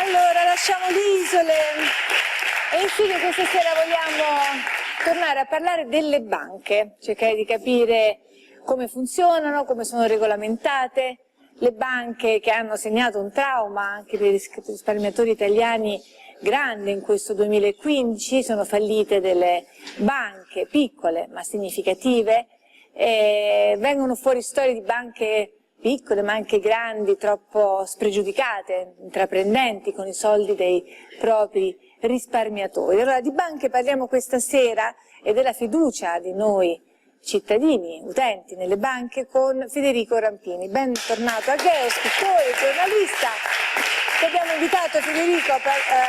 Allora, lasciamo le isole e infine questa sera vogliamo tornare a parlare delle banche, cercare di capire come funzionano, come sono regolamentate, le banche che hanno segnato un trauma anche per i risparmiatori italiani grande in questo 2015, sono fallite delle banche piccole ma significative, vengono fuori storie di banche piccole ma anche grandi, troppo spregiudicate, intraprendenti con i soldi dei propri risparmiatori. Allora di banche parliamo questa sera e della fiducia di noi cittadini, utenti nelle banche con Federico Rampini. Bentornato a Geo, scrittore, giornalista. Ti abbiamo invitato Federico a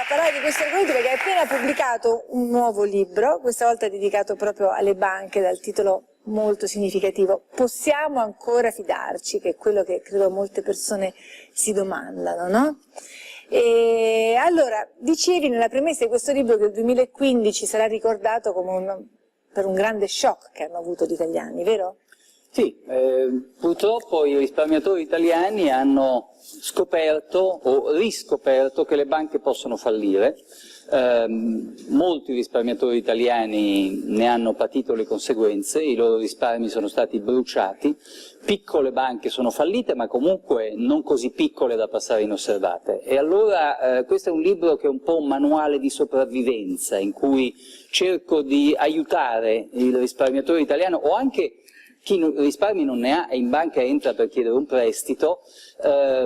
parlare di questo argomento perché hai appena pubblicato un nuovo libro, questa volta dedicato proprio alle banche, dal titolo molto significativo. Possiamo ancora fidarci? Che è quello che credo molte persone si domandano, no? E allora, dicevi nella premessa di questo libro che il 2015 sarà ricordato come per un grande shock che hanno avuto gli italiani, vero? Sì, purtroppo i risparmiatori italiani hanno scoperto o riscoperto che le banche possono fallire. Molti risparmiatori italiani ne hanno patito le conseguenze, i loro risparmi sono stati bruciati, piccole banche sono fallite ma comunque non così piccole da passare inosservate. E allora questo è un libro che è un po' un manuale di sopravvivenza in cui cerco di aiutare il risparmiatore italiano o anche chi risparmi non ne ha e in banca entra per chiedere un prestito,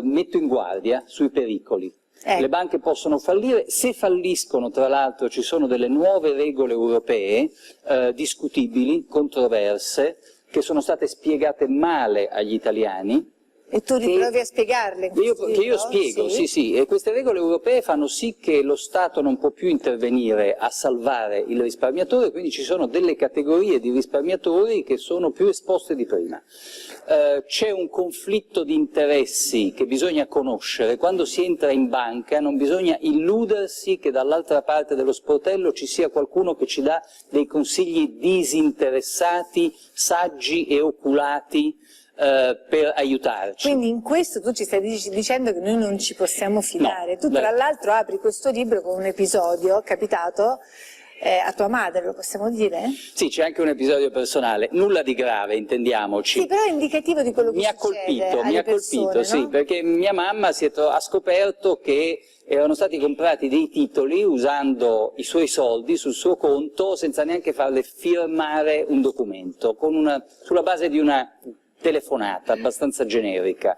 metto in guardia sui pericoli. Le banche possono fallire, se falliscono tra l'altro ci sono delle nuove regole europee discutibili, controverse, che sono state spiegate male agli italiani. E tu riprovi a spiegarle? Che io spiego, sì, e queste regole europee fanno sì che lo Stato non può più intervenire a salvare il risparmiatore, quindi ci sono delle categorie di risparmiatori che sono più esposte di prima. C'è un conflitto di interessi che bisogna conoscere, quando si entra in banca non bisogna illudersi che dall'altra parte dello sportello ci sia qualcuno che ci dà dei consigli disinteressati, saggi e oculati, per aiutarci. Quindi in questo tu ci stai dicendo che noi non ci possiamo fidare. No, tu tra l'altro apri questo libro con un episodio capitato a tua madre, lo possiamo dire? Sì, c'è anche un episodio personale, nulla di grave, intendiamoci. Sì, però è indicativo di quello che succede mi ha colpito, no? Sì, perché mia mamma ha scoperto che erano stati comprati dei titoli usando i suoi soldi sul suo conto senza neanche farle firmare un documento, sulla base di una telefonata abbastanza generica.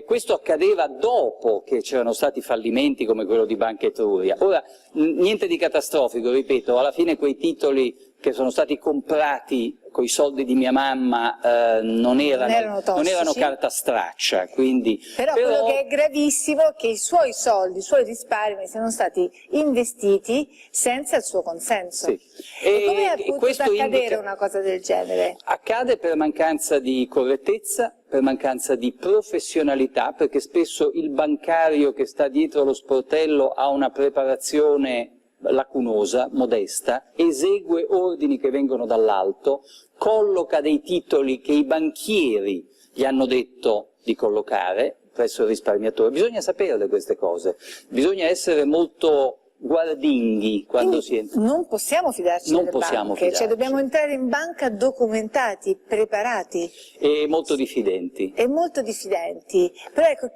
Questo accadeva dopo che c'erano stati fallimenti come quello di Banca Etruria. Ora, niente di catastrofico, ripeto, alla fine quei titoli che sono stati comprati con i soldi di mia mamma non erano carta straccia, quindi... Però quello che è gravissimo è che i suoi soldi, i suoi risparmi siano stati investiti senza il suo consenso. Sì. E come è potuto accadere una cosa del genere? Accade per mancanza di correttezza, per mancanza di professionalità, perché spesso il bancario che sta dietro lo sportello ha una preparazione lacunosa, modesta, esegue ordini che vengono dall'alto, colloca dei titoli che i banchieri gli hanno detto di collocare presso il risparmiatore. Bisogna saperle queste cose, bisogna essere molto guardinghi quando si entra. Non possiamo fidarci delle banche, cioè dobbiamo entrare in banca documentati, preparati. E molto diffidenti. E molto diffidenti, però ecco,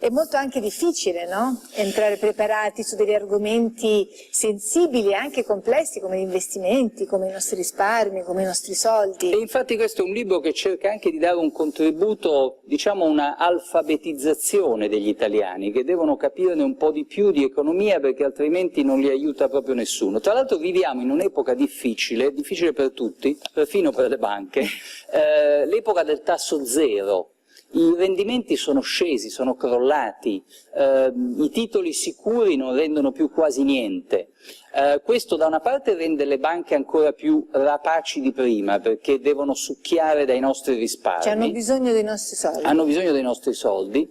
è molto anche difficile, no? Entrare preparati su degli argomenti sensibili e anche complessi come gli investimenti, come i nostri risparmi, come i nostri soldi. E infatti questo è un libro che cerca anche di dare un contributo, diciamo una alfabetizzazione degli italiani, che devono capirne un po' di più di economia perché altrimenti non li aiuta proprio nessuno. Tra l'altro viviamo in un'epoca difficile per tutti, perfino per le banche, l'epoca del tasso zero. I rendimenti sono scesi, sono crollati, i titoli sicuri non rendono più quasi niente. Questo da una parte rende le banche ancora più rapaci di prima, perché devono succhiare dai nostri risparmi. Cioè hanno bisogno dei nostri soldi. Hanno bisogno dei nostri soldi.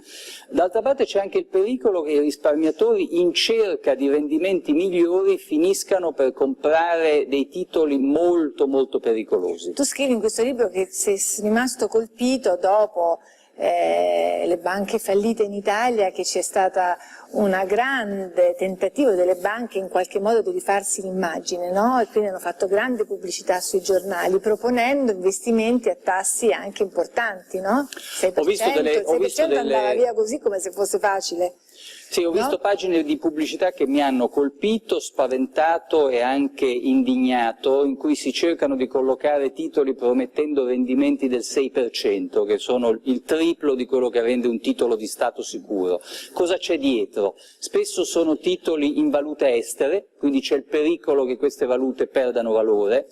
D'altra parte c'è anche il pericolo che i risparmiatori in cerca di rendimenti migliori finiscano per comprare dei titoli molto molto pericolosi. Tu scrivi in questo libro che sei rimasto colpito dopo le banche fallite in Italia, che c'è stata una grande tentativo delle banche in qualche modo di rifarsi l'immagine, no? E quindi hanno fatto grande pubblicità sui giornali proponendo investimenti a tassi anche importanti, no? 6%, Ho visto delle andava via così come se fosse facile. Sì, ho visto pagine di pubblicità che mi hanno colpito, spaventato e anche indignato, in cui si cercano di collocare titoli promettendo rendimenti del 6%, che sono il triplo di quello che rende un titolo di Stato sicuro. Cosa c'è dietro? Spesso sono titoli in valute estere, quindi c'è il pericolo che queste valute perdano valore.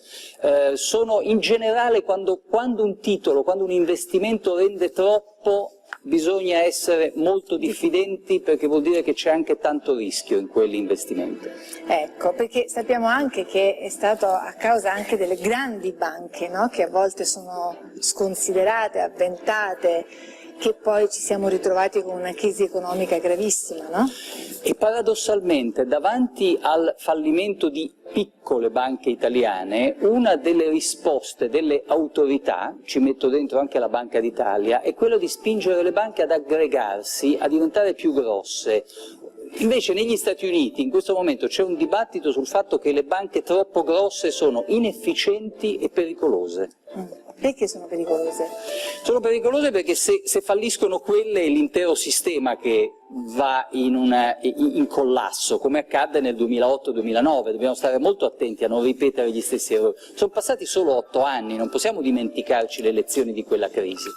Sono in generale, quando un titolo, quando un investimento rende troppo, bisogna essere molto diffidenti, perché vuol dire che c'è anche tanto rischio in quell'investimento. Ecco, perché sappiamo anche che è stato a causa anche delle grandi banche, no? Che a volte sono sconsiderate, avventate, che poi ci siamo ritrovati con una crisi economica gravissima, no? E paradossalmente, davanti al fallimento di piccole banche italiane, una delle risposte delle autorità, ci metto dentro anche la Banca d'Italia, è quella di spingere le banche ad aggregarsi, a diventare più grosse. Invece negli Stati Uniti in questo momento c'è un dibattito sul fatto che le banche troppo grosse sono inefficienti e pericolose. Perché sono pericolose? Sono pericolose perché se falliscono quelle è l'intero sistema che va in collasso, come accadde nel 2008-2009, dobbiamo stare molto attenti a non ripetere gli stessi errori. Sono passati solo 8 anni, non possiamo dimenticarci le lezioni di quella crisi.